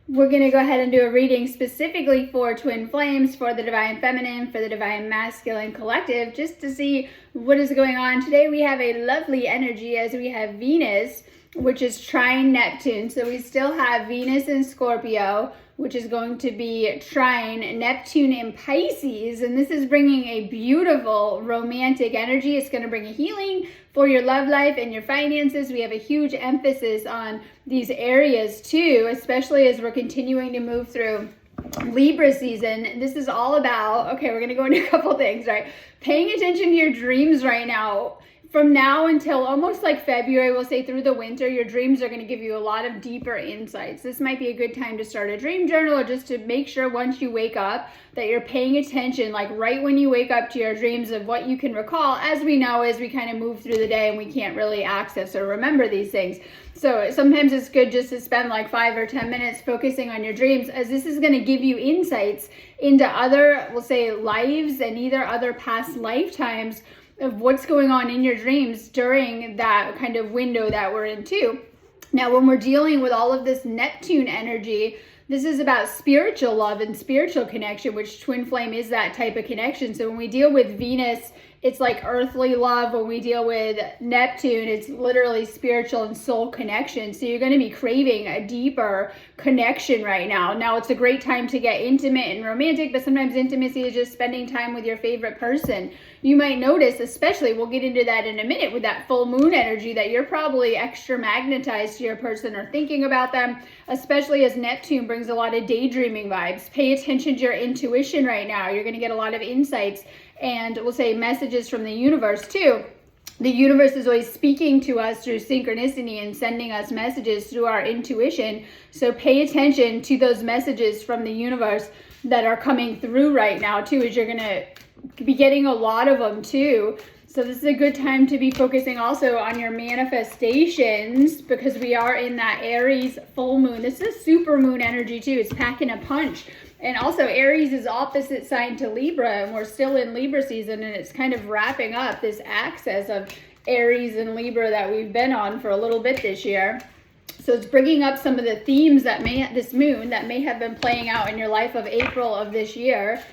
We're going to go ahead and do a reading specifically for twin flames, for the divine feminine, for the divine masculine collective, just to see what is going on. Today we have a lovely energy as we have Venus, which is trine Neptune. So we still have Venus in Scorpio, which is going to be trine Neptune in Pisces. And this is bringing a beautiful romantic energy. It's going to bring a healing for your love life and your finances. We have a huge emphasis on these areas too, especially as we're continuing to move through Libra season. This is all about, okay, we're going to go into a couple things, right? Paying attention to your dreams right now. From now until almost like February, we'll say through the winter, your dreams are going to give you a lot of deeper insights. This might be a good time to start a dream journal, or just to make sure once you wake up that you're paying attention, like right when you wake up, to your dreams of what you can recall. As we know, as we kind of move through the day and we can't really access or remember these things. So sometimes it's good just to spend like 5 or 10 minutes focusing on your dreams, as this is going to give you insights into other, we'll say, lives and either other past lifetimes of what's going on in your dreams during that kind of window that we're in too. Now, when we're dealing with all of this Neptune energy, this is about spiritual love and spiritual connection, which twin flame is that type of connection. So when we deal with Venus, it's like earthly love. When we deal with Neptune, it's literally spiritual and soul connection. So you're going to be craving a deeper connection right now. Now, it's a great time to get intimate and romantic, but sometimes intimacy is just spending time with your favorite person. You might notice, especially, we'll get into that in a minute, with that full moon energy, that you're probably extra magnetized to your person or thinking about them, especially as Neptune brings a lot of daydreaming vibes. Pay attention to your intuition right now. You're going to get a lot of insights and we'll say messages from the universe too. The universe is always speaking to us through synchronicity and sending us messages through our intuition. So pay attention to those messages from the universe that are coming through right now too, as you're going to be getting a lot of them too. So this is a good time to be focusing also on your manifestations, because we are in that Aries full moon. This is super moon energy too. It's packing a punch. And also Aries is opposite sign to Libra, and we're still in Libra season, and it's kind of wrapping up this axis of Aries and Libra that we've been on for a little bit this year. So it's bringing up some of the themes that this moon that may have been playing out in your life of April of this year.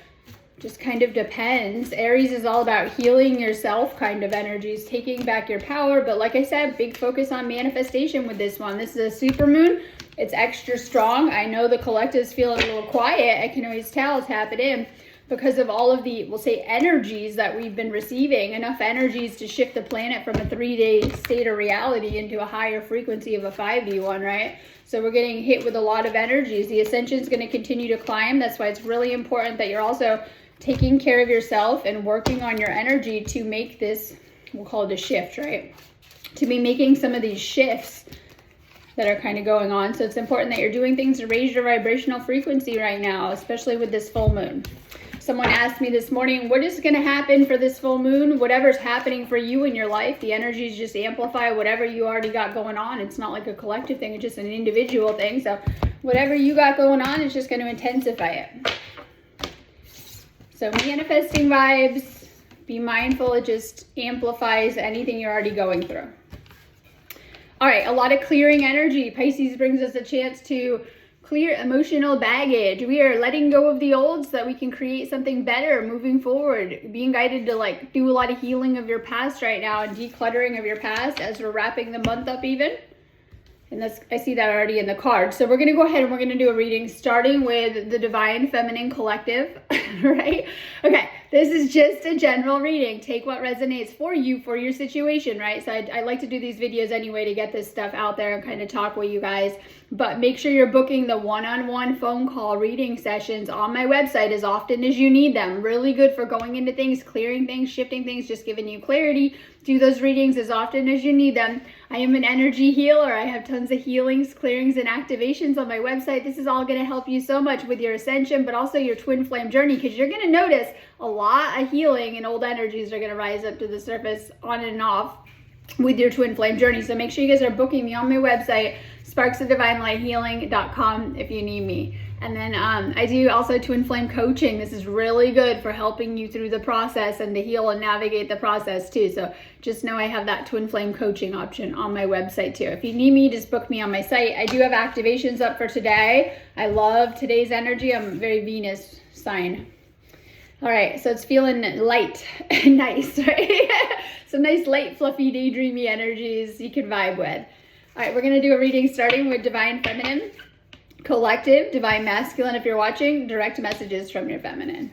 Just kind of depends. Aries is all about healing yourself kind of energies, taking back your power. But like I said, big focus on manifestation with this one. This is a super moon. It's extra strong. I know the collective's feeling a little quiet. I can always tell, tap it in, because of all of the, we'll say, energies that we've been receiving. Enough energies to shift the planet from a 3-day state of reality into a higher frequency of a 5D one, right? So we're getting hit with a lot of energies. The ascension is going to continue to climb. That's why it's really important that you're also taking care of yourself and working on your energy to make this, we'll call it a shift, right? To be making some of these shifts that are kind of going on. So it's important that you're doing things to raise your vibrational frequency right now, especially with this full moon. Someone asked me this morning, what is going to happen for this full moon? Whatever's happening for you in your life, the energies just amplify whatever you already got going on. It's not like a collective thing, it's just an individual thing. So whatever you got going on, it's just going to intensify it. So manifesting vibes, be mindful, it just amplifies anything you're already going through. All right, a lot of clearing energy. Pisces brings us a chance to clear emotional baggage. We are letting go of the old so that we can create something better moving forward. Being guided to like do a lot of healing of your past right now and decluttering of your past as we're wrapping the month up even. And that's, I see that already in the card. So we're going to go ahead and we're going to do a reading starting with the Divine Feminine Collective, right? Okay, this is just a general reading. Take what resonates for you, for your situation, right? So I like to do these videos anyway to get this stuff out there and kind of talk with you guys. But make sure you're booking the one-on-one phone call reading sessions on my website as often as you need them. Really good for going into things, clearing things, shifting things, just giving you clarity. Do those readings as often as you need them. I am an energy healer. I have tons of healings, clearings, and activations on my website. This is all going to help you so much with your ascension, but also your twin flame journey, because you're going to notice a lot of healing and old energies are going to rise up to the surface on and off with your twin flame journey. So make sure you guys are booking me on my website, sparksofdivinelighealing.com, if you need me. And then I do also twin flame coaching. This is really good for helping you through the process and to heal and navigate the process too. So just know I have that twin flame coaching option on my website too. If you need me, just book me on my site. I do have activations up for today. I love today's energy. I'm very Venus sign. All right, so it's feeling light and nice, right? Some nice light, fluffy, daydreamy energies you can vibe with. All right, we're gonna do a reading starting with Divine Feminine, Collective, Divine Masculine. If you're watching, direct messages from your feminine.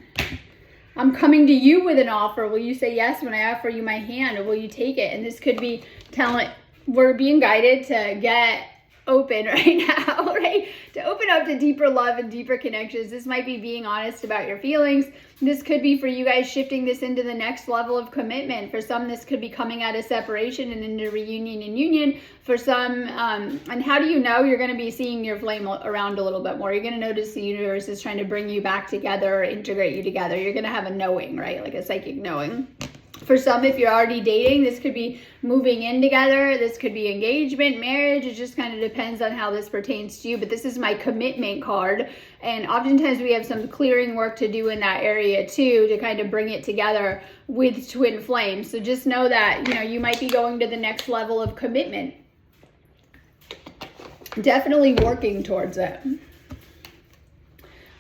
I'm coming to you with an offer. Will you say yes when I offer you my hand, or will you take it? And this could be telling, we're being guided to get open right now, right? To open up to deeper love and deeper connections. This might be being honest about your feelings. This could be for you guys shifting this into the next level of commitment. For some, this could be coming out of separation and into reunion and union. For some, and how do you know? You're going to be seeing your flame around a little bit more. You're going to notice the universe is trying to bring you back together or integrate you together. You're going to have a knowing, right? Like a psychic knowing. For some, if you're already dating, this could be moving in together. This could be engagement, marriage. It just kind of depends on how this pertains to you. But this is my commitment card. And oftentimes we have some clearing work to do in that area too, to kind of bring it together with twin flames. So just know that, you know, you might be going to the next level of commitment. Definitely working towards it.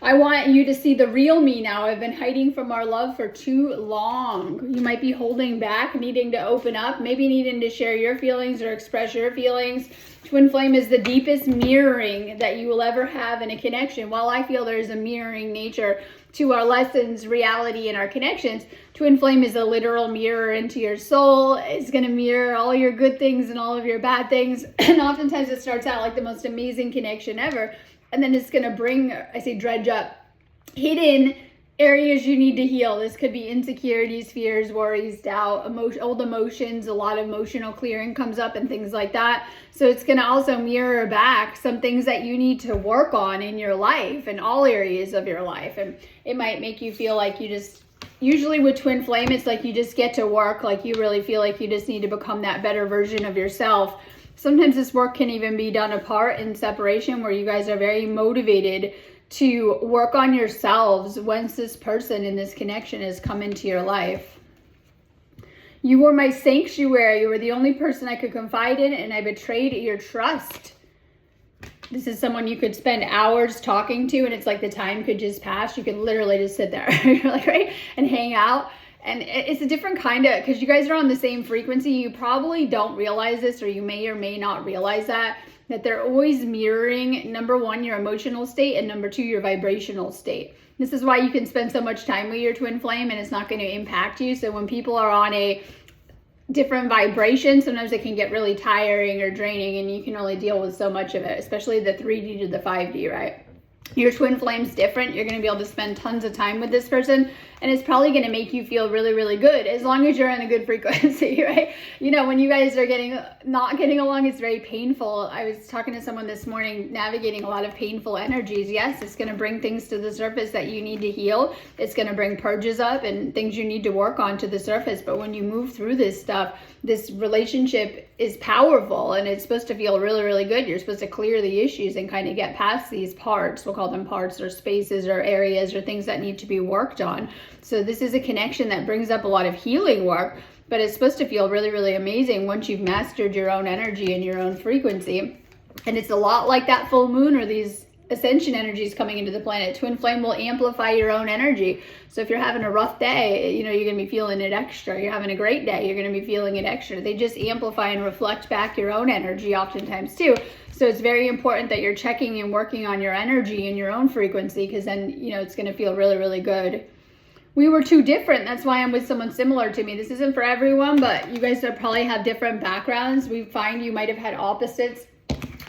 I want you to see the real me now. I've been hiding from our love for too long. You might be holding back, needing to open up, maybe needing to share your feelings or express your feelings. Twin flame is the deepest mirroring that you will ever have in a connection. While I feel there's a mirroring nature to our lessons, reality, and our connections, twin flame is a literal mirror into your soul. It's going to mirror all your good things and all of your bad things. And oftentimes it starts out like the most amazing connection ever. And then it's going to bring, I say dredge up, hidden areas you need to heal. This could be insecurities, fears, worries, doubt, old emotions. A lot of emotional clearing comes up and things like that. So it's going to also mirror back some things that you need to work on in your life, in all areas of your life. And it might make you feel like you just, usually with twin flame, it's like you just get to work, like you really feel like you just need to become that better version of yourself. Sometimes this work can even be done apart in separation, where you guys are very motivated to work on yourselves once this person in this connection has come into your life. You were my sanctuary. You were the only person I could confide in, and I betrayed your trust. This is someone you could spend hours talking to, and it's like the time could just pass. You could literally just sit there like, right, and hang out. And it's a different kind of, because you guys are on the same frequency. You probably don't realize this, or you may or may not realize that they're always mirroring, number one, your emotional state, and number two, your vibrational state. This is why you can spend so much time with your twin flame and it's not going to impact you. So when people are on a different vibration, sometimes it can get really tiring or draining, and you can only deal with so much of it, especially the 3D to the 5D, right? Your twin flame's different. You're going to be able to spend tons of time with this person, and it's probably going to make you feel really, really good, as long as you're in a good frequency, right? You know, when you guys are not getting along, it's very painful. I was talking to someone this morning, navigating a lot of painful energies. Yes, it's going to bring things to the surface that you need to heal. It's going to bring purges up and things you need to work on to the surface. But when you move through this stuff, this relationship is powerful, and it's supposed to feel really, really good. You're supposed to clear the issues and kind of get past these parts. We'll call them parts, or spaces, or areas, or things that need to be worked on. So this is a connection that brings up a lot of healing work, but it's supposed to feel really, really amazing once you've mastered your own energy and your own frequency. And it's a lot like that full moon, or these ascension energies coming into the planet. Twin flame will amplify your own energy. So if you're having a rough day, you know, you're going to be feeling it extra. You're having a great day, you're going to be feeling it extra. They just amplify and reflect back your own energy oftentimes too. So it's very important that you're checking and working on your energy and your own frequency, because then, you know, it's going to feel really, really good. We were too different. That's why I'm with someone similar to me. This isn't for everyone, but you guys probably have different backgrounds. We find you might have had opposites.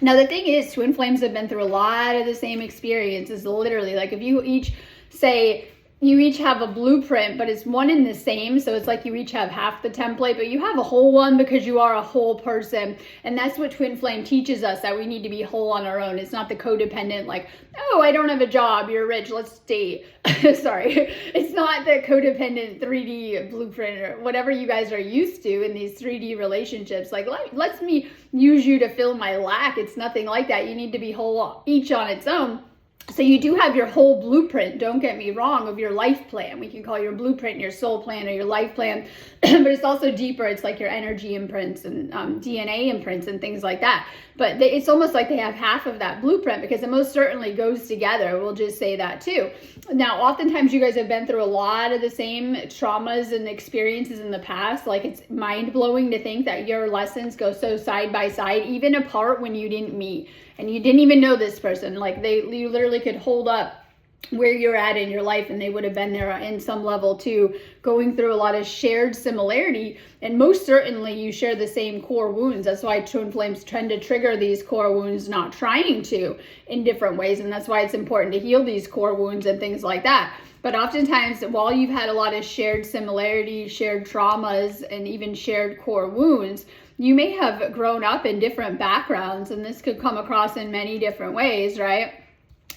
Now, the thing is, twin flames have been through a lot of the same experiences, literally. Like if you each say you each have a blueprint, but it's one and the same. So it's like you each have half the template, but you have a whole one because you are a whole person. And that's what Twin Flame teaches us, that we need to be whole on our own. It's not the codependent, like, oh, I don't have a job, you're rich, let's date. Sorry. It's not the codependent 3D blueprint or whatever you guys are used to in these 3D relationships. Like, let me use you to fill my lack. It's nothing like that. You need to be whole, each on its own. So you do have your whole blueprint, don't get me wrong, of your life plan. We can call your blueprint your soul plan or your life plan, but it's also deeper. It's like your energy imprints and DNA imprints and things like that. But it's almost like they have half of that blueprint because it most certainly goes together. We'll just say that too. Now, oftentimes you guys have been through a lot of the same traumas and experiences in the past. Like, it's mind-blowing to think that your lessons go so side by side, even apart when you didn't meet. And you didn't even know this person. Like, you literally could hold up where you're at in your life and they would have been there in some level too, going through a lot of shared similarity. And most certainly you share the same core wounds. That's why Twin Flames tend to trigger these core wounds, not trying to, in different ways. And that's why it's important to heal these core wounds and things like that. But oftentimes, while you've had a lot of shared similarities, shared traumas, and even shared core wounds, you may have grown up in different backgrounds, and this could come across in many different ways, right?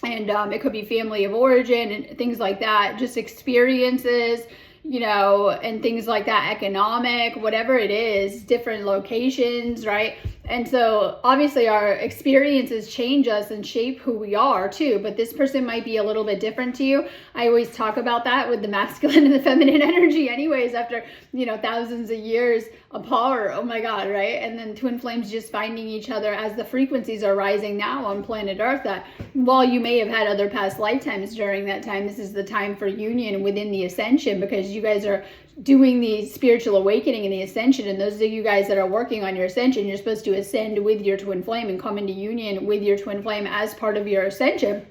And it could be family of origin and things like that, just experiences, you know, and things like that, economic, whatever it is, different locations, right? And so obviously our experiences change us and shape who we are too, but this person might be a little bit different to you. I always talk about that with the masculine and the feminine energy anyways, after, you know, thousands of years apart. Oh my God, right? And then Twin Flames just finding each other as the frequencies are rising now on planet Earth, that while you may have had other past lifetimes during that time, this is the time for union within the ascension, because you guys are doing the spiritual awakening and the ascension. And those of you guys that are working on your ascension, you're supposed to ascend with your twin flame and come into union with your twin flame as part of your ascension.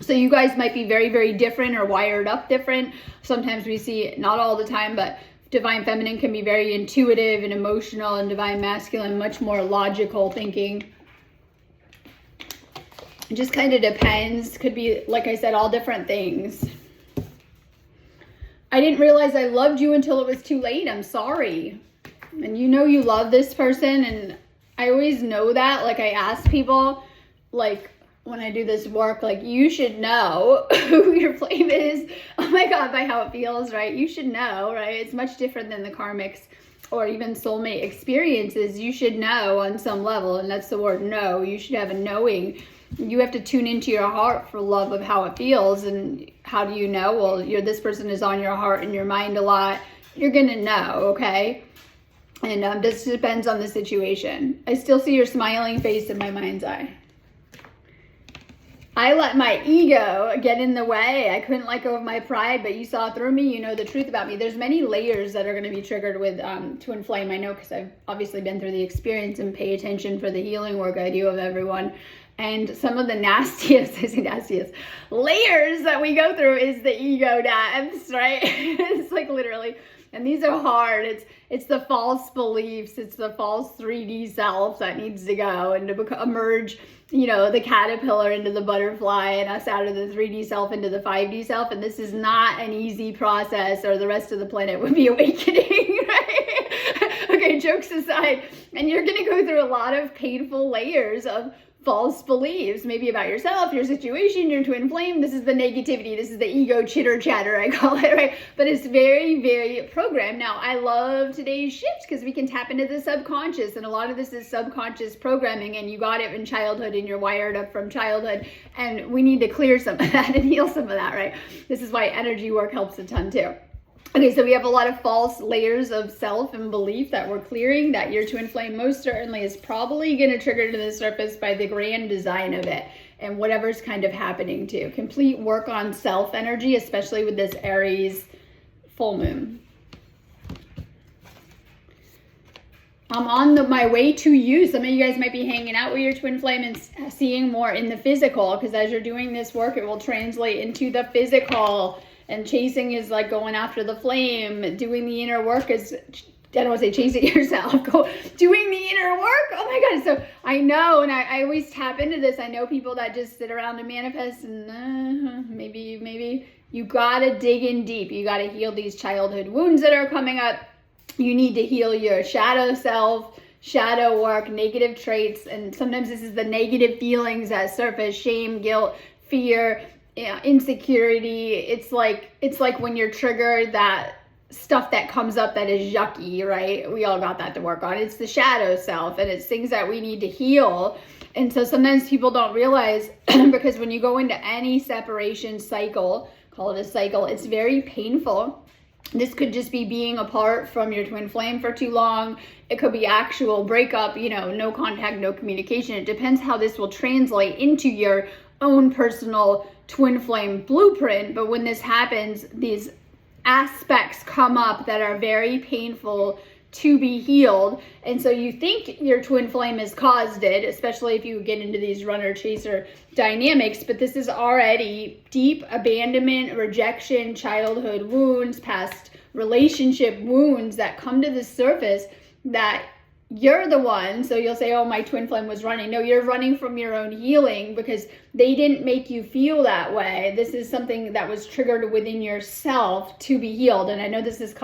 So you guys might be very, very different or wired up different. Sometimes we see, not all the time, but Divine Feminine can be very intuitive and emotional, and Divine Masculine much more logical thinking. It just kind of depends. Could be, like I said, all different things. I didn't realize I loved you until it was too late. I'm sorry. And you know you love this person, and I always know that. Like, I ask people, like, when I do this work, like, you should know who your flame is. Oh my God, by how it feels, right? You should know, right? It's much different than the karmics or even soulmate experiences. You should know on some level, and that's the word know. You should have a knowing. You have to tune into your heart for love of how it feels. And how do you know? Well, this person is on your heart and your mind a lot. You're gonna know, okay? And this depends on the situation. I still see your smiling face in my mind's eye. I let my ego get in the way. I couldn't let go of my pride, but you saw through me. You know the truth about me. There's many layers that are going to be triggered with Twin Flame. I know, because I've obviously been through the experience and pay attention for the healing work I do of everyone. And some of the nastiest, I say nastiest, layers that we go through is the ego dance, right? It's like literally. And these are hard. It's the false beliefs. It's the false 3D self that needs to go and to emerge, you know, the caterpillar into the butterfly, and us out of the 3D self into the 5D self. And this is not an easy process, or the rest of the planet would be awakening, right? Okay, jokes aside. And you're going to go through a lot of painful layers of false beliefs, maybe about yourself, your situation, your twin flame. This is the negativity. This is the ego chitter chatter, I call it, right? But it's very, very programmed. Now, I love today's shifts because we can tap into the subconscious, and a lot of this is subconscious programming, and you got it in childhood and you're wired up from childhood, and we need to clear some of that and heal some of that, right? This is why energy work helps a ton too. Okay, so we have a lot of false layers of self and belief that we're clearing, that your twin flame most certainly is probably going to trigger to the surface by the grand design of it and whatever's kind of happening too. Complete work on self energy, especially with this Aries full moon. I'm on my way to you. Some of you guys might be hanging out with your twin flame and seeing more in the physical, because as you're doing this work, it will translate into the physical. And chasing is like going after the flame. Doing the inner work is don't want to say chasing yourself, go doing the inner work. Oh my God. So I know, and I always tap into this. I know people that just sit around and manifest and maybe you gotta dig in deep. You gotta heal these childhood wounds that are coming up. You need to heal your shadow self, shadow work, negative traits. And sometimes this is the negative feelings that surface: shame, guilt, fear, insecurity. It's like when you're triggered, that stuff that comes up that is yucky, right? We all got that to work on. It's the shadow self, and it's things that we need to heal. And so sometimes people don't realize, because when you go into any separation cycle, call it a cycle, it's very painful. This could just be being apart from your twin flame for too long. It could be actual breakup, no contact, no communication. It depends how this will translate into your own personal twin flame blueprint. But when this happens, these aspects come up that are very painful to be healed. And so you think your twin flame has caused it, especially if you get into these runner chaser dynamics, but this is already deep abandonment, rejection, childhood wounds, past relationship wounds that come to the surface that you're the one. So you'll say, oh, my twin flame was running. No, you're running from your own healing because they didn't make you feel that way. This is something that was triggered within yourself to be healed. And I know this is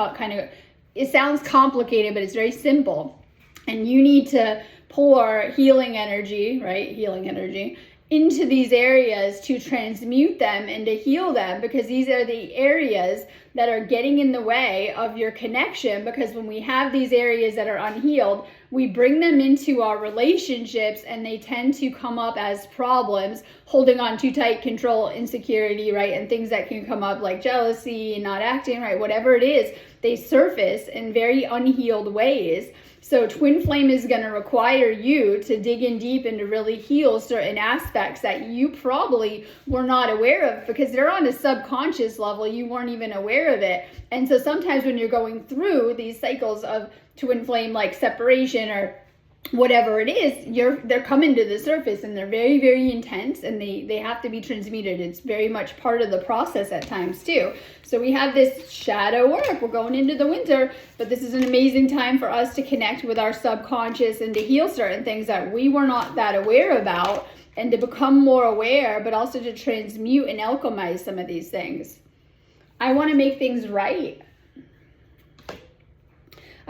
it sounds complicated, but it's very simple. And you need to pour healing energy, right? Healing energy into these areas to transmute them and to heal them, because these are the areas that are getting in the way of your connection. Because when we have these areas that are unhealed, we bring them into our relationships and they tend to come up as problems, holding on too tight, control, insecurity, right? And things that can come up like jealousy, not acting right, whatever it is, they surface in very unhealed ways. So twin flame is going to require you to dig in deep and to really heal certain aspects that you probably were not aware of, because they're on a subconscious level. You weren't even aware of it. And so sometimes when you're going through these cycles of twin flame, like separation or whatever it is, they're coming to the surface, and they're very, very intense, and they have to be transmuted. It's very much part of the process at times too. So we have this shadow work. We're going into the winter, but this is an amazing time for us to connect with our subconscious and to heal certain things that we were not that aware about, and to become more aware, but also to transmute and alchemize some of these things. I want to make things right.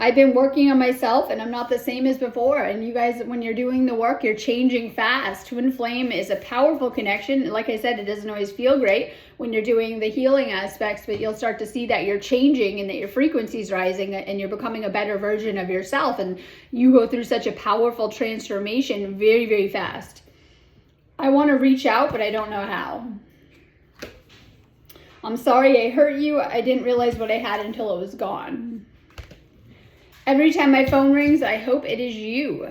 I've been working on myself, and I'm not the same as before. And you guys, when you're doing the work, you're changing fast. Twin flame is a powerful connection. Like I said, it doesn't always feel great when you're doing the healing aspects, but you'll start to see that you're changing and that your frequency's rising and you're becoming a better version of yourself. And you go through such a powerful transformation very, very fast. I want to reach out, but I don't know how. I'm sorry I hurt you. I didn't realize what I had until it was gone. Every time my phone rings, I hope it is you.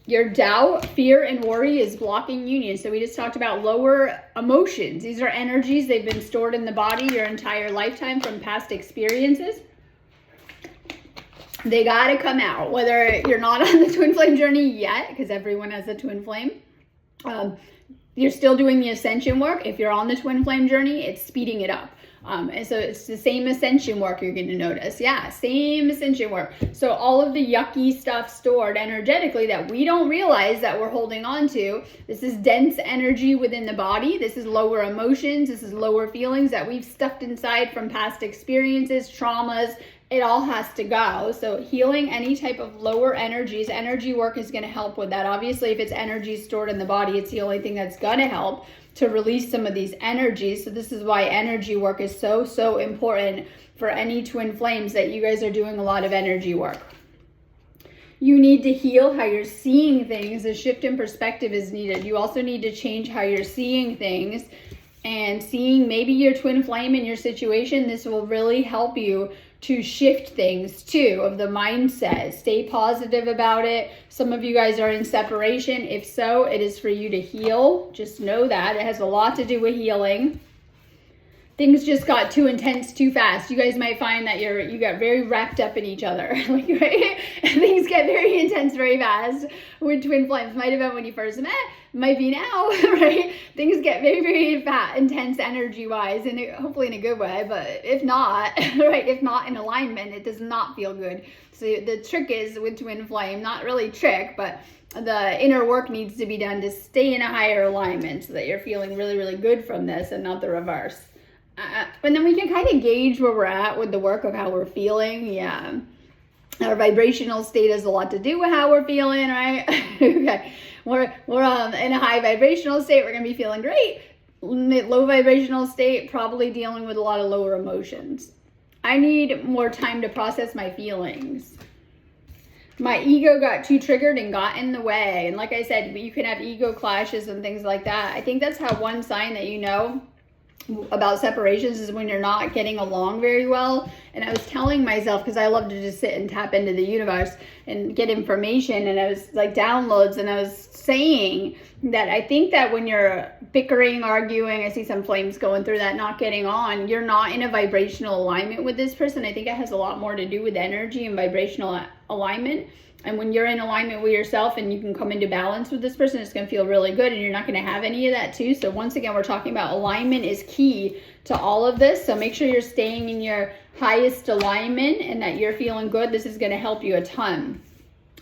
Your doubt, fear, and worry is blocking union. So we just talked about lower emotions. These are energies. They've been stored in the body your entire lifetime from past experiences. They got to come out. Whether you're not on the twin flame journey yet, because everyone has a twin flame, you're still doing the ascension work. If you're on the twin flame journey, it's speeding it up. And so it's the same ascension work you're going to notice. Yeah, same ascension work. So all of the yucky stuff stored energetically that we don't realize that we're holding on to. This is dense energy within the body. This is lower emotions. This is lower feelings that we've stuffed inside from past experiences, traumas. It all has to go. So healing any type of lower energies, energy work is going to help with that. Obviously, if it's energy stored in the body, it's the only thing that's going to help to release some of these energies. So this is why energy work is so, so important for any twin flames, that you guys are doing a lot of energy work. You need to heal how you're seeing things. A shift in perspective is needed. You also need to change how you're seeing things and seeing maybe your twin flame in your situation. This will really help you to shift things too, of the mindset. Stay positive about it. Some of you guys are in separation. If so, it is for you to heal. Just know that it has a lot to do with healing. things just got too intense too fast. You guys might find that you got very wrapped up in each other. Like, right? Things get very intense very fast with twin flames. Might have been when you first met, might be now, right? Things get very, very intense energy-wise, and hopefully in a good way, but if not, right, if not in alignment, it does not feel good. So the trick is with twin flame, not really trick, but the inner work needs to be done to stay in a higher alignment so that you're feeling really, really good from this and not the reverse. And then we can kind of gauge where we're at with the work of how we're feeling. Yeah. Our vibrational state has a lot to do with how we're feeling, right? Okay. We're in a high vibrational state, we're going to be feeling great. Low vibrational state, probably dealing with a lot of lower emotions. I need more time to process my feelings. My ego got too triggered and got in the way. And like I said, you can have ego clashes and things like that. I think that's how one sign that you know about separations is when you're not getting along very well. And I was telling myself, because I love to just sit and tap into the universe and get information, and I was like downloads, and I was saying that I think that when you're bickering, arguing, I see some flames going through that, not getting on, you're not in a vibrational alignment with this person. I think it has a lot more to do with energy and vibrational alignment. And when you're in alignment with yourself and you can come into balance with this person, it's going to feel really good, and you're not going to have any of that too. So once again, we're talking about alignment is key to all of this. So make sure you're staying in your highest alignment and that you're feeling good. This is going to help you a ton.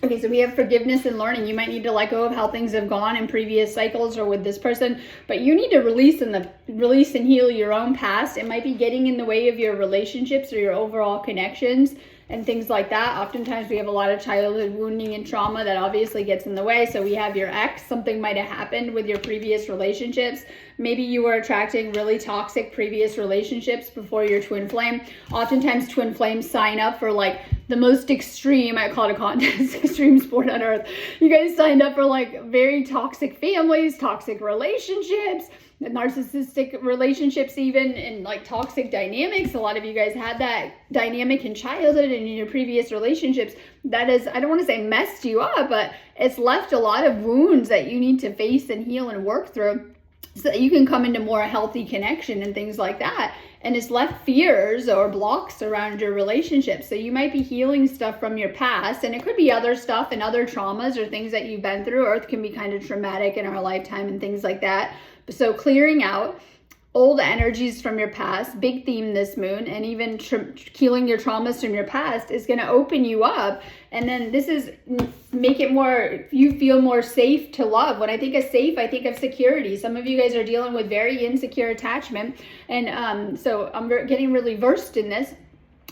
Okay, so we have forgiveness and learning. You might need to let go of how things have gone in previous cycles or with this person, but you need to release and heal your own past. It might be getting in the way of your relationships or your overall connections and things like that. Oftentimes we have a lot of childhood wounding and trauma that obviously gets in the way. So we have your ex, something might have happened with your previous relationships. Maybe you were attracting really toxic previous relationships before your twin flame. Oftentimes twin flames sign up for like the most extreme, I call it a contest, extreme sport on earth. You guys signed up for like very toxic families, toxic relationships, narcissistic relationships even, and like toxic dynamics. A lot of you guys had that dynamic in childhood and in your previous relationships. That is, I don't want to say messed you up, but it's left a lot of wounds that you need to face and heal and work through so that you can come into more healthy connection and things like that. And it's left fears or blocks around your relationship. So you might be healing stuff from your past, and it could be other stuff and other traumas or things that you've been through. Earth can be kind of traumatic in our lifetime and things like that. So clearing out old energies from your past, big theme this moon, and even healing your traumas from your past is going to open you up. And then this is make it more, you feel more safe to love. When I think of safe, I think of security. Some of you guys are dealing with very insecure attachment. And so I'm getting really versed in this.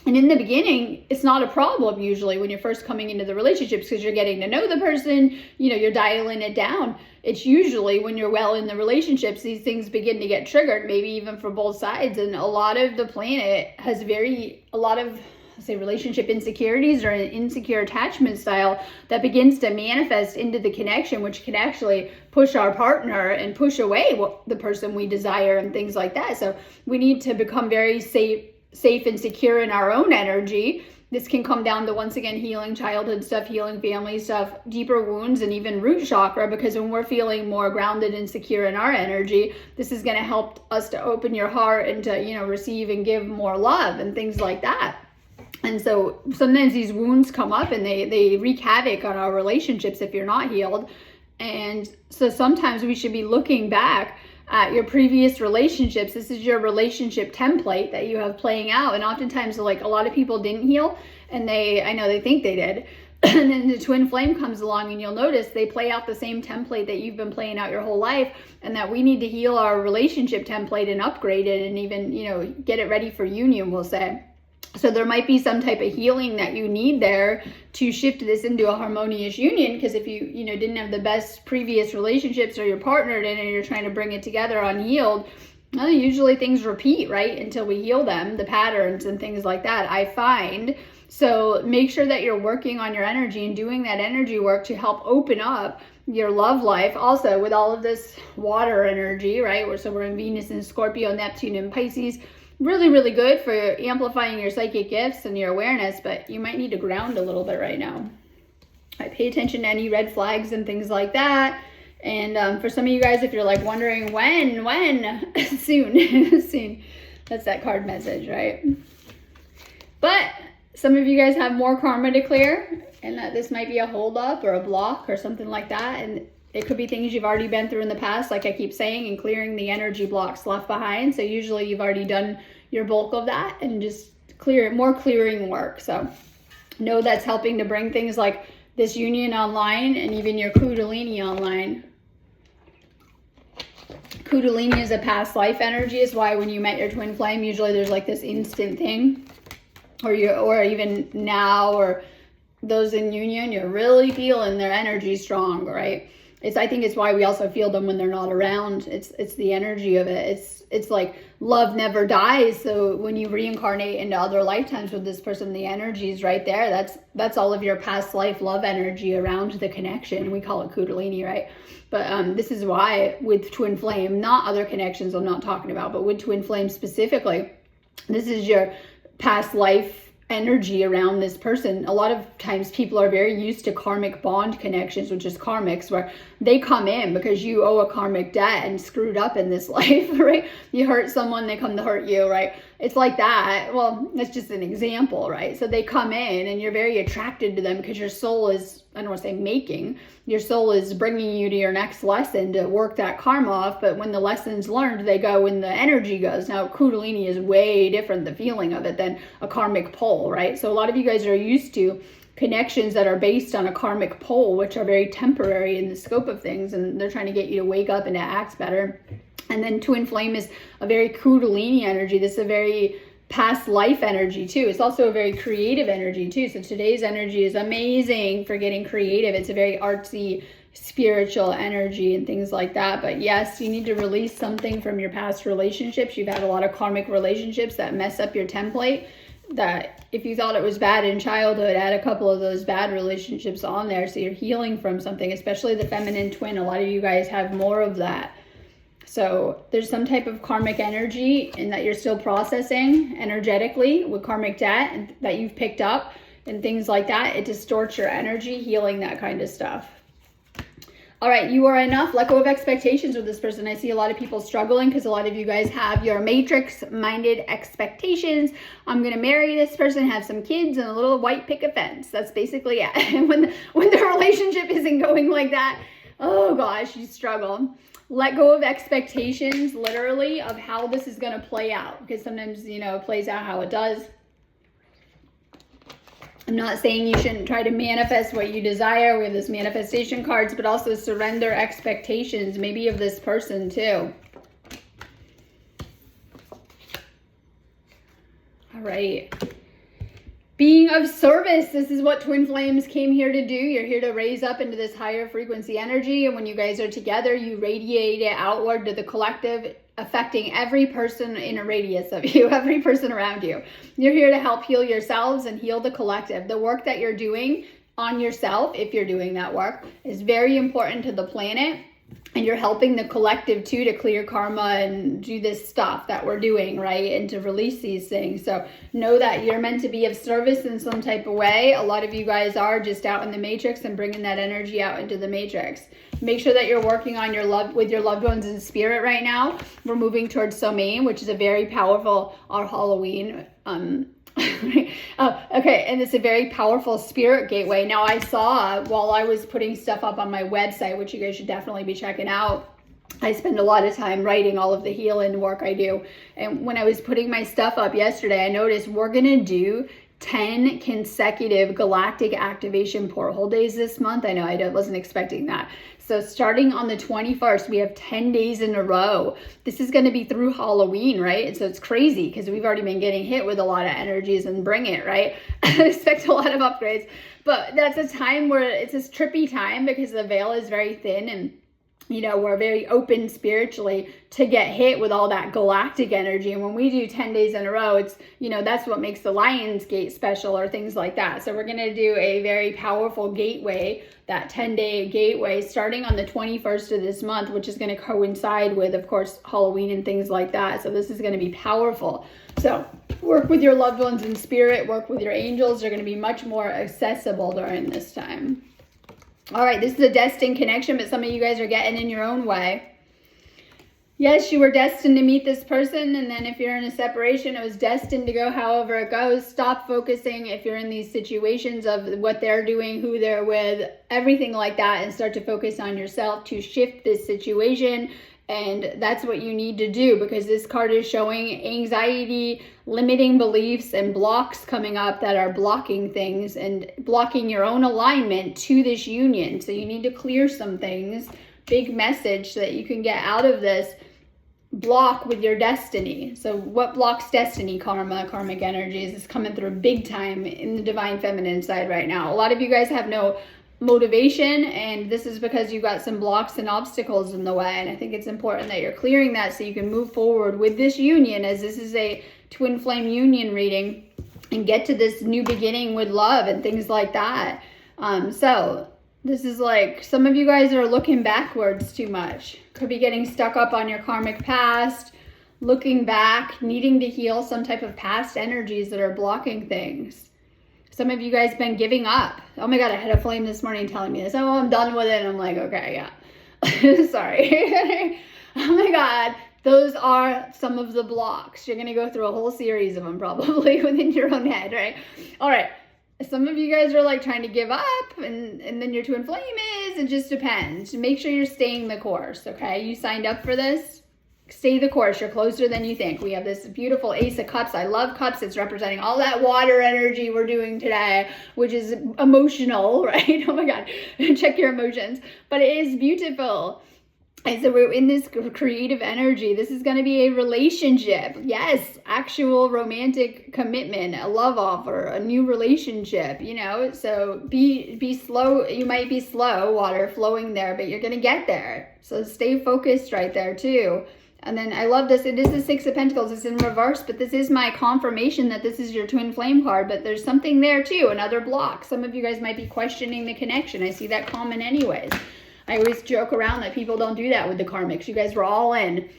And in the beginning, it's not a problem usually when you're first coming into the relationships because you're getting to know the person, you know, you're dialing it down. It's usually when you're well in the relationships, these things begin to get triggered, maybe even for both sides. And a lot of the planet has a lot of, say, relationship insecurities or an insecure attachment style that begins to manifest into the connection, which can actually push our partner and push away the person we desire and things like that. So we need to become very safe and secure in our own energy. This can come down to, once again, healing childhood stuff, healing family stuff, deeper wounds, and even root chakra, because when we're feeling more grounded and secure in our energy, this is going to help us to open your heart and to, you know, receive and give more love and things like that. And so sometimes these wounds come up and they wreak havoc on our relationships if you're not healed. And so sometimes we should be looking back at your previous relationships. This is your relationship template that you have playing out. And oftentimes, like, a lot of people didn't heal, and I know they think they did. And then the twin flame comes along, and you'll notice they play out the same template that you've been playing out your whole life, and that we need to heal our relationship template and upgrade it and even, you know, get it ready for union, we'll say. So there might be some type of healing that you need there to shift this into a harmonious union, because if you didn't have the best previous relationships or your partner didn't, and you're trying to bring it together unhealed, well, usually things repeat, right, until we heal them, the patterns and things like that, I find. So make sure that you're working on your energy and doing that energy work to help open up your love life. Also, with all of this water energy, right, so we're in Venus and Scorpio, Neptune and Pisces, really, really good for amplifying your psychic gifts and your awareness, but you might need to ground a little bit right now. I pay attention to any red flags and things like that. And for some of you guys, if you're like wondering when, soon, soon. That's that card message, right? But some of you guys have more karma to clear, and that this might be a holdup or a block or something like that. And it could be things you've already been through in the past, like I keep saying, and clearing the energy blocks left behind. So usually you've already done your bulk of that and just more clearing work. So know that's helping to bring things like this union online and even your Kundalini online. Kundalini is a past life energy. Is why when you met your twin flame, usually there's like this instant thing, or even now, or those in union, you're really feeling their energy strong, right? I think it's why we also feel them when they're not around. It's the energy of it. It's like love never dies. So when you reincarnate into other lifetimes with this person, the energy is right there. That's all of your past life love energy around the connection. We call it Kundalini, right? But this is why with twin flame, not other connections I'm not talking about, but with twin flame specifically, this is your past life energy around this person. A lot of times people are very used to karmic bond connections, which is karmics, where they come in because you owe a karmic debt and screwed up in this life, right? You hurt someone, they come to hurt you, right? It's like that. Well, that's just an example, right? So they come in and you're very attracted to them because your soul is, I don't want to say making, your soul is bringing you to your next lesson to work that karma off. But when the lesson's learned, they go when the energy goes. Now, Kundalini is way different, the feeling of it, than a karmic pole, right? So a lot of you guys are used to connections that are based on a karmic pole, which are very temporary in the scope of things, and they're trying to get you to wake up and to act better. And then twin flame is a very Kundalini energy. This is a very past life energy too. It's also a very creative energy too. So today's energy is amazing for getting creative. It's a very artsy, spiritual energy and things like that. But yes, you need to release something from your past relationships. You've had a lot of karmic relationships that mess up your template, that if you thought it was bad in childhood, add a couple of those bad relationships on there. So you're healing from something, especially the feminine twin. A lot of you guys have more of that. So there's some type of karmic energy and that you're still processing energetically with karmic debt and that you've picked up and things like that. It distorts your energy, healing that kind of stuff. All right, you are enough. Let go of expectations with this person. I see a lot of people struggling because a lot of you guys have your matrix-minded expectations. I'm going to marry this person, have some kids, and a little white picket fence. That's basically it. And when the relationship isn't going like that, oh gosh, you struggle. Let go of expectations, literally, of how this is going to play out. Because sometimes, it plays out how it does. I'm not saying you shouldn't try to manifest what you desire with this manifestation cards, but also surrender expectations, maybe of this person too. All right. Being of service. This is what twin flames came here to do. You're here to raise up into this higher frequency energy. And when you guys are together, you radiate it outward to the collective, affecting every person in a radius of you, every person around you. You're here to help heal yourselves and heal the collective. The work that you're doing on yourself, if you're doing that work, is very important to the planet. And you're helping the collective too to clear karma and do this stuff that we're doing, right? And to release these things. So know that you're meant to be of service in some type of way. A lot of you guys are just out in the matrix and bringing that energy out into the matrix. Make sure that you're working on with your loved ones in spirit right now. We're moving towards Samhain, which is a very powerful, our Halloween, okay, and it's a very powerful spirit gateway. Now, I saw while I was putting stuff up on my website, which you guys should definitely be checking out, I spend a lot of time writing all of the healing work I do. And when I was putting my stuff up yesterday, I noticed we're going to do 10 consecutive galactic activation portal days this month. I know I wasn't expecting that. So starting on the 21st, we have 10 days in a row. This is going to be through Halloween, right? And so it's crazy because we've already been getting hit with a lot of energies and bring it, right? I expect a lot of upgrades, but that's a time where it's this trippy time because the veil is very thin and we're very open spiritually to get hit with all that galactic energy. And when we do 10 days in a row, it's, that's what makes the Lion's Gate special or things like that. So we're going to do a very powerful gateway, that 10-day gateway, starting on the 21st of this month, which is going to coincide with, of course, Halloween and things like that. So this is going to be powerful. So work with your loved ones in spirit, work with your angels. They're going to be much more accessible during this time. All right, this is a destined connection, but some of you guys are getting in your own way. Yes, you were destined to meet this person, and then if you're in a separation, it was destined to go however it goes. Stop focusing if you're in these situations of what they're doing, who they're with, everything like that, and start to focus on yourself to shift this situation. And that's what you need to do, because this card is showing anxiety, limiting beliefs, and blocks coming up that are blocking things and blocking your own alignment to this union. So you need to clear some things. Big message so that you can get out of this block with your destiny. So what blocks destiny? Karma, karmic energies is coming through big time in the divine feminine side right now. A lot of you guys have no motivation, and this is because you've got some blocks and obstacles in the way. And I think it's important that you're clearing that so you can move forward with this union, as this is a twin flame union reading, and get to this new beginning with love and things like that. So this is like, some of you guys are looking backwards too much. Could be getting stuck up on your karmic past, looking back, needing to heal some type of past energies that are blocking things. Some of you guys been giving up. Oh my God, I had a flame this morning telling me this. Oh, I'm done with it. And I'm like, okay, yeah. Sorry. Oh my God. Those are some of the blocks. You're going to go through a whole series of them probably within your own head, right? All right. Some of you guys are like trying to give up, and then your twin flame is. It just depends. Make sure you're staying the course, okay? You signed up for this. Stay the course. You're closer than you think. We have this beautiful Ace of Cups. I love cups. It's representing all that water energy we're doing today, which is emotional, right? Oh my God. Check your emotions. But it is beautiful. And so we're in this creative energy. This is going to be a relationship. Yes, actual romantic commitment, a love offer, a new relationship, you know. So be slow. You might be slow, water flowing there, but you're going to get there. So stay focused right there too. And then I love this. It is the Six of Pentacles. It's in reverse, but this is my confirmation that this is your twin flame card. But there's something there too, another block. Some of you guys might be questioning the connection. I see that common anyways. I always joke around that people don't do that with the karmics. You guys were all in.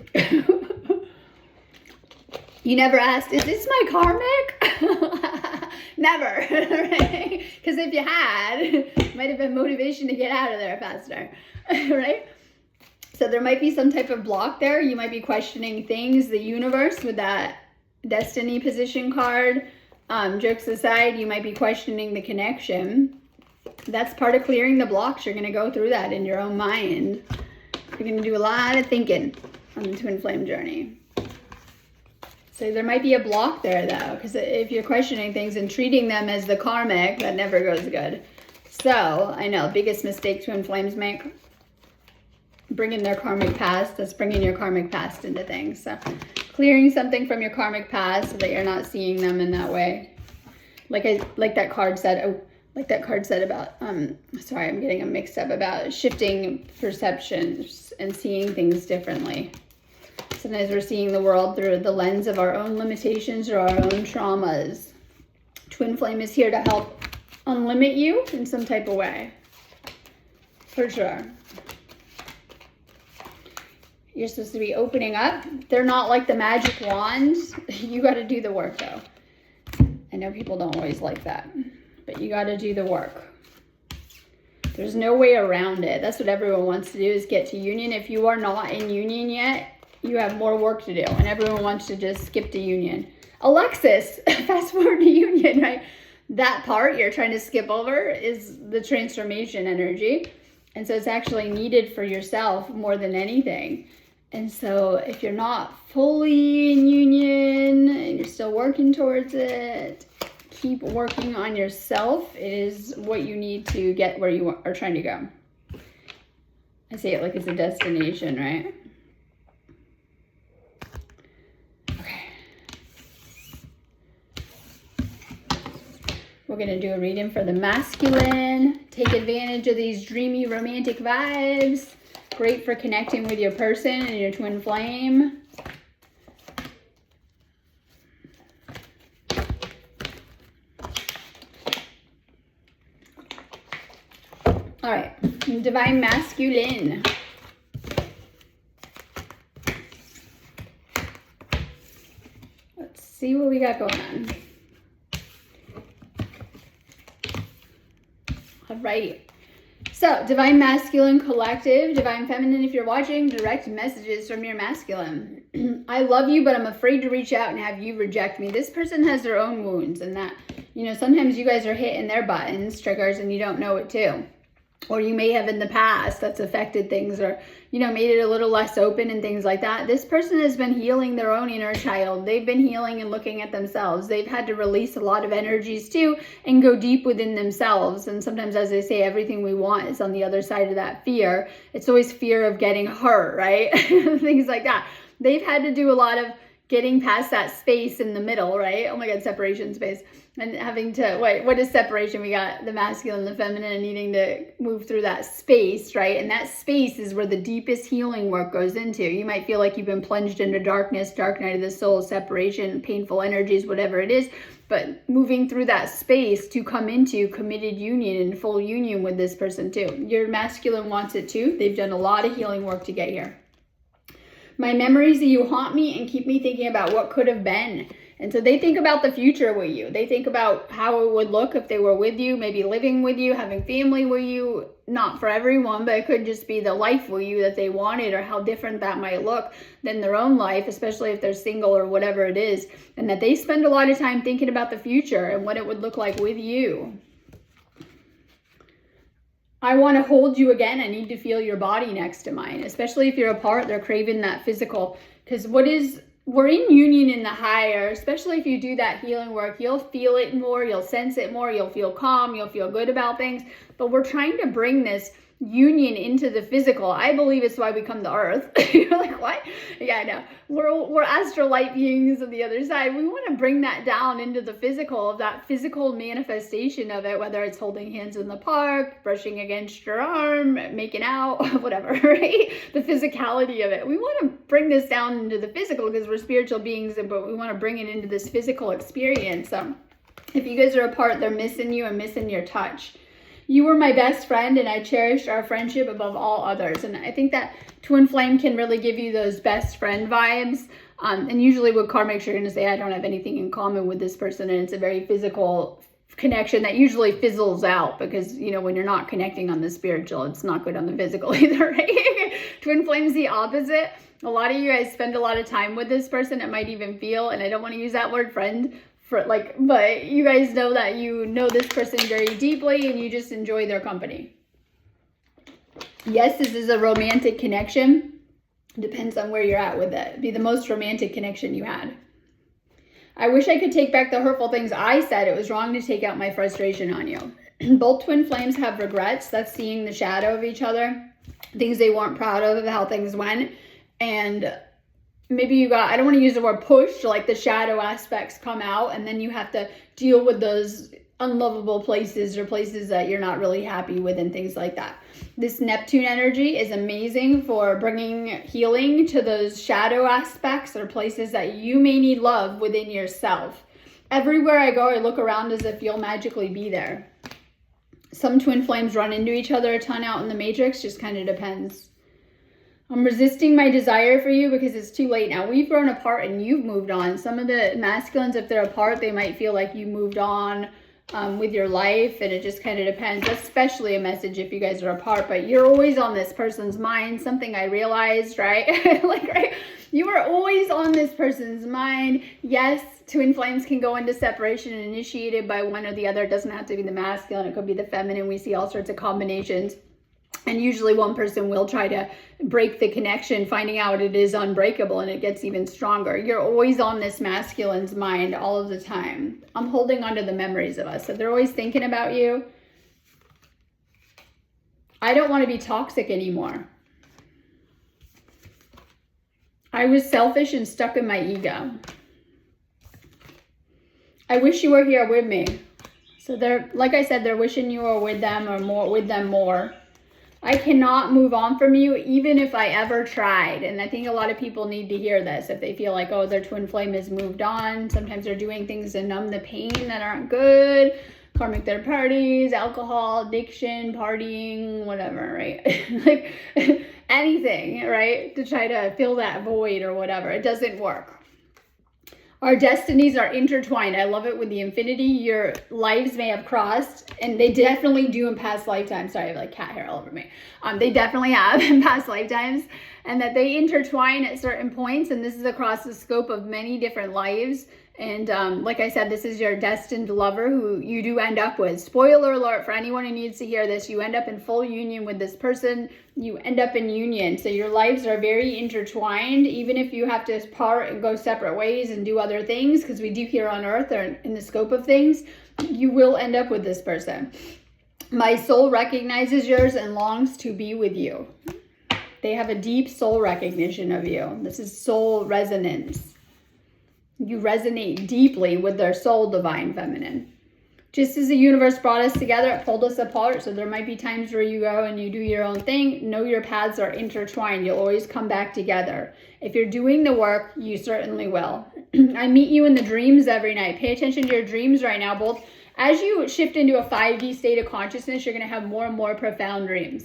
You never asked, is this my karmic? Never, right? Because if you had, it might have been motivation to get out of there faster, right? So there might be some type of block there. You might be questioning things, the universe with that destiny position card. Jokes aside, you might be questioning the connection. That's part of clearing the blocks. You're going to go through that in your own mind. You're going to do a lot of thinking on the twin flame journey. So there might be a block there though, because if you're questioning things and treating them as the karmic, that never goes good. So I know, biggest mistake twin flames make, bringing their karmic past. That's bringing your karmic past into things. So clearing something from your karmic past so that you're not seeing them in that way. Like that card said. Oh, like that card said about, sorry, I'm getting them mixed up, about shifting perceptions and seeing things differently. Sometimes we're seeing the world through the lens of our own limitations or our own traumas. Twin flame is here to help unlimit you in some type of way. For sure. You're supposed to be opening up. They're not like the magic wands. You got to do the work though. I know people don't always like that. But you got to do the work. There's no way around it. That's what everyone wants to do, is get to union. If you are not in union yet, you have more work to do. And everyone wants to just skip to union. Alexis, fast forward to union, right? That part you're trying to skip over is the transformation energy. And so it's actually needed for yourself more than anything. And so if you're not fully in union and you're still working towards it, keep working on yourself. It is what you need to get where you are trying to go. I say it like it's a destination, right? Okay. We're going to do a reading for the masculine. Take advantage of these dreamy romantic vibes. Great for connecting with your person and your twin flame. All right, divine masculine. Let's see what we got going on. All right. So, Divine Masculine Collective, Divine Feminine, if you're watching, direct messages from your masculine. I love you, but I'm afraid to reach out and have you reject me. This person has their own wounds, and that, sometimes you guys are hitting their buttons, triggers, and you don't know it too. Or you may have in the past that's affected things, or, made it a little less open and things like that. This person has been healing their own inner child. They've been healing and looking at themselves. They've had to release a lot of energies too and go deep within themselves. And sometimes, as they say, everything we want is on the other side of that fear. It's always fear of getting hurt, right? Things like that. They've had to do a lot of getting past that space in the middle, right? Oh my God, separation space. And having to, what is separation? We got the masculine, the feminine, and needing to move through that space, right? And that space is where the deepest healing work goes into. You might feel like you've been plunged into darkness, dark night of the soul, separation, painful energies, whatever it is. But moving through that space to come into committed union and full union with this person too. Your masculine wants it too. They've done a lot of healing work to get here. My memories of you haunt me and keep me thinking about what could have been. And so they think about the future with you. They think about how it would look if they were with you, maybe living with you, having family with you. Not for everyone, but it could just be the life with you that they wanted, or how different that might look than their own life, especially if they're single or whatever it is. And that they spend a lot of time thinking about the future and what it would look like with you. I want to hold you again. I need to feel your body next to mine, especially if you're apart. They're craving that physical, because we're in union in the higher, especially if you do that healing work. You'll feel it more, you'll sense it more, you'll feel calm, you'll feel good about things. But we're trying to bring this union into the physical. I believe it's why we come to Earth. You're like, what? Yeah, I know. We're astral light beings on the other side. We want to bring that down into the physical, of that physical manifestation of it, whether it's holding hands in the park, brushing against your arm, making out, whatever, right? The physicality of it. We want to bring this down into the physical because we're spiritual beings, but we want to bring it into this physical experience. If you guys are apart, they're missing you and missing your touch. You were my best friend, and I cherished our friendship above all others. And I think that twin flame can really give you those best friend vibes. And usually with karmics, you're going to say, I don't have anything in common with this person. And it's a very physical connection that usually fizzles out because, when you're not connecting on the spiritual, it's not good on the physical either, right? Twin flame's the opposite. A lot of you guys spend a lot of time with this person. It might even feel, and I don't want to use that word friend, but you guys know that you know this person very deeply and you just enjoy their company. Yes, this is a romantic connection. Depends on where you're at with it. It'd be the most romantic connection you had. I wish I could take back the hurtful things I said. It was wrong to take out my frustration on you. Both twin flames have regrets. That's seeing the shadow of each other. Things they weren't proud of how things went. And maybe you got, I don't want to use the word push, like the shadow aspects come out, and then you have to deal with those unlovable places or places that you're not really happy with and things like that. This Neptune energy is amazing for bringing healing to those shadow aspects or places that you may need love within yourself. Everywhere I go, I look around as if you'll magically be there. Some twin flames run into each other a ton out in the matrix, just kind of depends. I'm resisting my desire for you because it's too late now. We've grown apart and you've moved on. Some of the masculines, if they're apart, they might feel like you moved on with your life, and it just kind of depends. That's especially a message if you guys are apart, but you're always on this person's mind. Something I realized, right? Right? You are always on this person's mind. Yes, twin flames can go into separation initiated by one or the other. It doesn't have to be the masculine. It could be the feminine. We see all sorts of combinations. And usually one person will try to break the connection, finding out it is unbreakable, and it gets even stronger. You're always on this masculine's mind all of the time. I'm holding on to the memories of us. So they're always thinking about you. I don't want to be toxic anymore. I was selfish and stuck in my ego. I wish you were here with me. So they're, like I said, they're wishing you were with them or more with them more. I cannot move on from you even if I ever tried. And I think a lot of people need to hear this if they feel like, oh, their twin flame has moved on. Sometimes they're doing things to numb the pain that aren't good. Karmic third parties, alcohol, addiction, partying, whatever, right? Like anything, right? To try to fill that void or whatever. It doesn't work. Our destinies are intertwined. I love it with the infinity. Your lives may have crossed, and they definitely do in past lifetimes. Sorry, I have like cat hair all over me. They definitely have in past lifetimes, and that they intertwine at certain points. And this is across the scope of many different lives. And like I said, this is your destined lover who you do end up with. Spoiler alert for anyone who needs to hear this. You end up in full union with this person. You end up in union. So your lives are very intertwined, even if you have to part and go separate ways and do other things, because we do here on earth or in the scope of things, you will end up with this person. My soul recognizes yours and longs to be with you. They have a deep soul recognition of you. This is soul resonance. You resonate deeply with their soul, Divine Feminine. Just as the universe brought us together, it pulled us apart. So there might be times where you go and you do your own thing. Know your paths are intertwined. You'll always come back together. If you're doing the work, you certainly will. I meet you in the dreams every night. Pay attention to your dreams right now. Both as you shift into a 5D state of consciousness, you're going to have more and more profound dreams.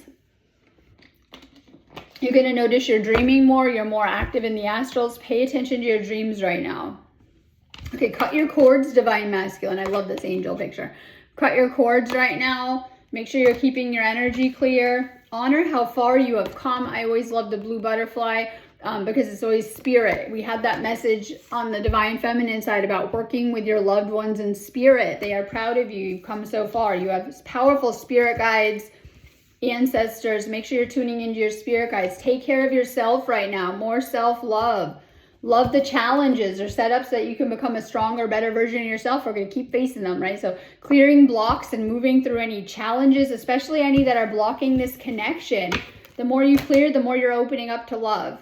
You're going to notice you're dreaming more. You're more active in the astrals. Pay attention to your dreams right now. Okay, cut your cords, Divine Masculine. I love this angel picture. Cut your cords right now. Make sure you're keeping your energy clear. Honor how far you have come. I always love the blue butterfly because it's always spirit. We had that message on the Divine Feminine side about working with your loved ones in spirit. They are proud of you. You've come so far. You have powerful spirit guides, ancestors. Make sure you're tuning into your spirit guides. Take care of yourself right now. More self-love. Love the challenges or setups so that you can become a stronger, better version of yourself. We're going to keep facing them, right? So clearing blocks and moving through any challenges, especially any that are blocking this connection. The more you clear, the more you're opening up to love.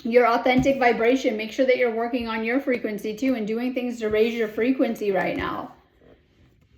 Your authentic vibration. Make sure that you're working on your frequency too and doing things to raise your frequency right now.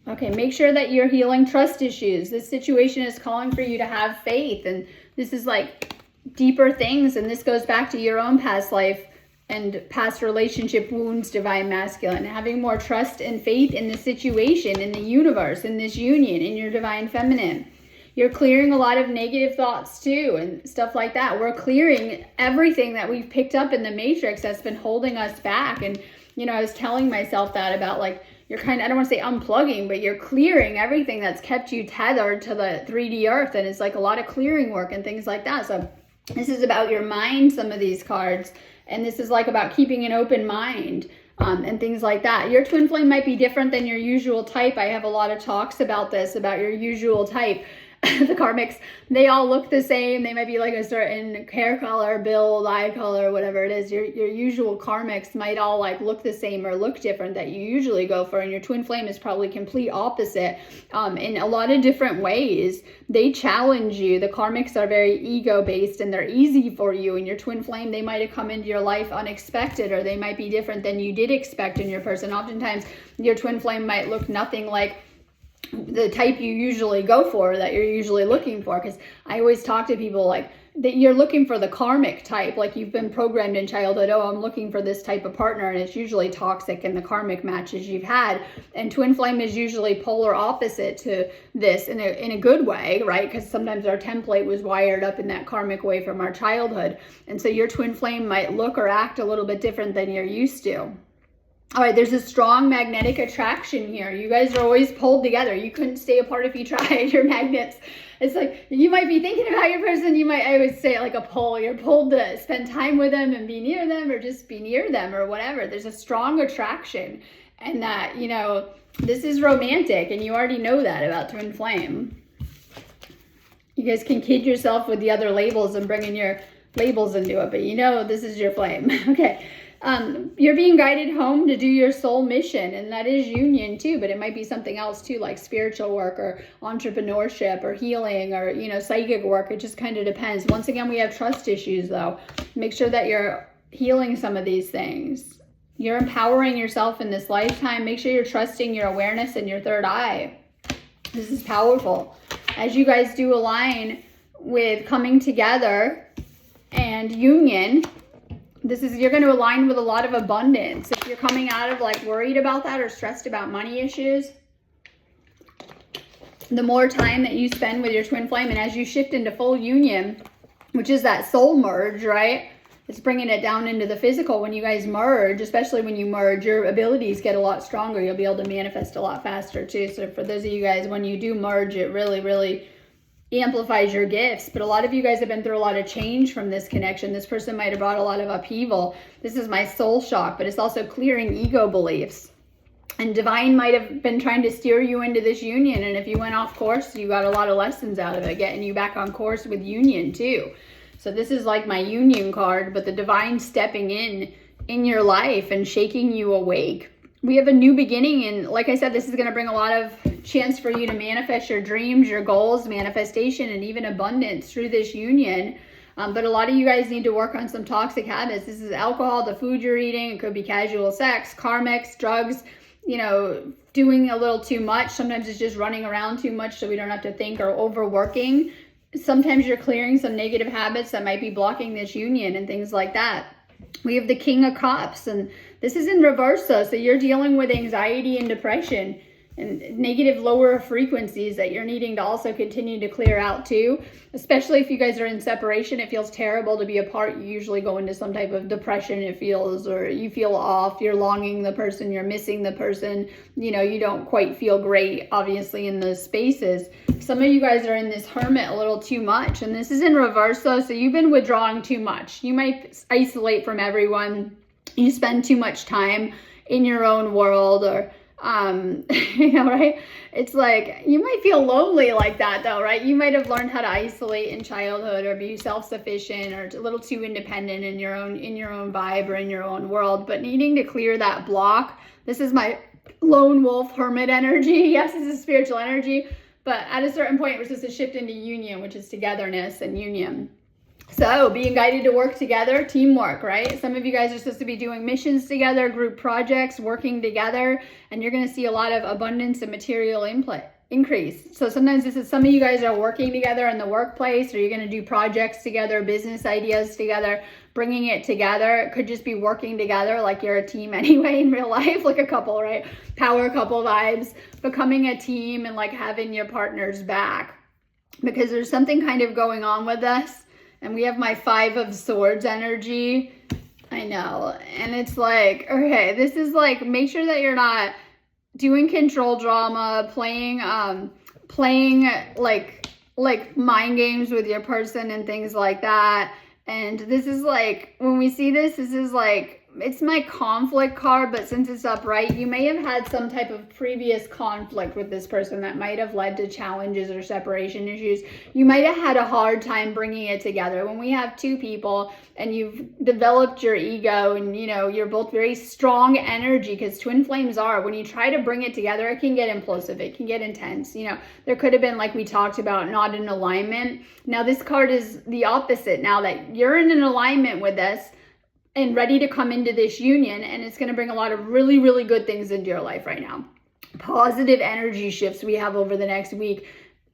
Okay, make sure that you're healing trust issues. This situation is calling for you to have faith. And this is like deeper things. And this goes back to your own past life and past relationship wounds, Divine Masculine. Having more trust and faith in the situation, in the universe, in this union, in your Divine Feminine. You're clearing a lot of negative thoughts too and stuff like that. We're clearing everything that we've picked up in the matrix that's been holding us back. And, you know, I was telling myself that about like, you're kind of, I don't want to say unplugging, but you're clearing everything that's kept you tethered to the 3D earth. And it's like a lot of clearing work and things like that. So this is about your mind, some of these cards. And this is like about keeping an open mind and things like that. Your twin flame might be different than your usual type. I have a lot of talks about this, about your usual type. The karmics, they all look the same. They might be like a certain hair color, build, eye color, whatever it is. Your usual karmics might all like look the same or look different that you usually go for. And your twin flame is probably complete opposite in a lot of different ways. They challenge you. The karmics are very ego-based and they're easy for you. And your twin flame, they might have come into your life unexpected, or they might be different than you did expect in your person. Oftentimes, your twin flame might look nothing like the type you usually go for, that you're usually looking for. Because I always talk to people like that you're looking for the karmic type, like you've been programmed in childhood, oh, I'm looking for this type of partner, and it's usually toxic in the karmic matches you've had. And twin flame is usually polar opposite to this in a good way, right? Because sometimes our template was wired up in that karmic way from our childhood. And so your twin flame might look or act a little bit different than you're used to. All right, there's a strong magnetic attraction here. You guys are always pulled together. You couldn't stay apart if you tried. Your magnets. It's like you might be thinking about your person. I always say it like a pull. You're pulled to spend time with them and be near them, or just be near them or whatever. There's a strong attraction, and that, you know, this is romantic, and you already know that about twin flame. You guys can kid yourself with the other labels and bringing your labels into it, but you know this is your flame. Okay. You're being guided home to do your soul mission, and that is union too, but it might be something else too, like spiritual work or entrepreneurship or healing or, you know, psychic work. It just kind of depends. Once again, we have trust issues though. Make sure that you're healing some of these things. You're empowering yourself in this lifetime. Make sure you're trusting your awareness and your third eye. This is powerful. As you guys do align with coming together and union, you're going to align with a lot of abundance. If you're coming out of like worried about that or stressed about money issues, the more time that you spend with your twin flame, and as you shift into full union, which is that soul merge, right? It's bringing it down into the physical. When you guys merge, especially when you merge, your abilities get a lot stronger. You'll be able to manifest a lot faster too. So for those of you guys, when you do merge, it really, really amplifies your gifts. But a lot of you guys have been through a lot of change from this connection. This person might have brought a lot of upheaval. This is my soul shock, but it's also clearing ego beliefs. And divine might have been trying to steer you into this union. And if you went off course, you got a lot of lessons out of it, getting you back on course with union too. So this is like my union card, but the divine stepping in your life and shaking you awake. We have a new beginning, and like I said, this is going to bring a lot of chance for you to manifest your dreams, your goals, manifestation, and even abundance through this union. But a lot of you guys need to work on some toxic habits. This is alcohol, the food you're eating. It could be casual sex, karmics, drugs, you know, doing a little too much. Sometimes it's just running around too much so we don't have to think, or overworking. Sometimes you're clearing some negative habits that might be blocking this union and things like that. We have the King of Cups, and this is in reverse though. So you're dealing with anxiety and depression and negative lower frequencies that you're needing to also continue to clear out too. Especially if you guys are in separation, it feels terrible to be apart. You usually go into some type of depression, it feels, or you feel off, you're longing the person, you're missing the person, you know, you don't quite feel great, obviously, in those spaces. Some of you guys are in this hermit a little too much, and this is in reverse though, so you've been withdrawing too much. You might isolate from everyone. You spend too much time in your own world, or you know, right? It's like, you might feel lonely like that though, right? You might have learned how to isolate in childhood, or be self-sufficient, or a little too independent in your own vibe or in your own world, but needing to clear that block. This is my lone wolf hermit energy. Yes, this is spiritual energy, but at a certain point we're supposed to shift into union, which is togetherness and union. So being guided to work together, teamwork, right? Some of you guys are supposed to be doing missions together, group projects, working together, and you're going to see a lot of abundance and material increase. So sometimes this is, some of you guys are working together in the workplace, or you're going to do projects together, business ideas together, bringing it together. It could just be working together like you're a team anyway in real life, like a couple, right? Power couple vibes, becoming a team and like having your partner's back, because there's something kind of going on with us. And we have my 5 of Swords energy. I know. And it's like, okay, this is like, make sure that you're not doing control drama, playing like mind games with your person and things like that. And this is like, when we see this, this is like, it's my conflict card, but since it's upright, you may have had some type of previous conflict with this person that might have led to challenges or separation issues. You might have had a hard time bringing it together. When we have 2 people and you've developed your ego, and you know, you're both very strong energy, because twin flames are, when you try to bring it together, it can get implosive, it can get intense. You know, there could have been, like we talked about, not in alignment. Now this card is the opposite. Now that you're in an alignment with this and ready to come into this union, and it's going to bring a lot of really, really good things into your life right now. Positive energy shifts we have over the next week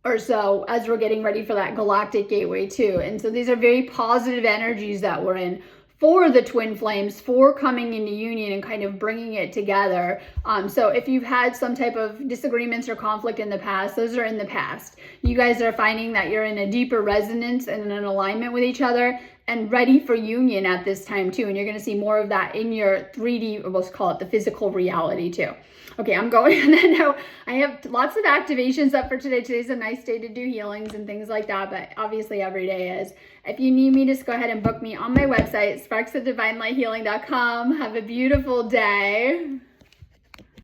or so as we're getting ready for that galactic gateway too. And so these are very positive energies that we're in for the twin flames, for coming into union and kind of bringing it together. So if you've had some type of disagreements or conflict in the past, those are in the past. You guys are finding that you're in a deeper resonance and an alignment with each other, and ready for union at this time too. And you're going to see more of that in your 3D, or let's call it the physical reality too. Okay, I'm going on that now. I have lots of activations up for today. Today's a nice day to do healings and things like that, but obviously every day is. If you need me, just go ahead and book me on my website, sparksofdivinelighealing.com. Have a beautiful day.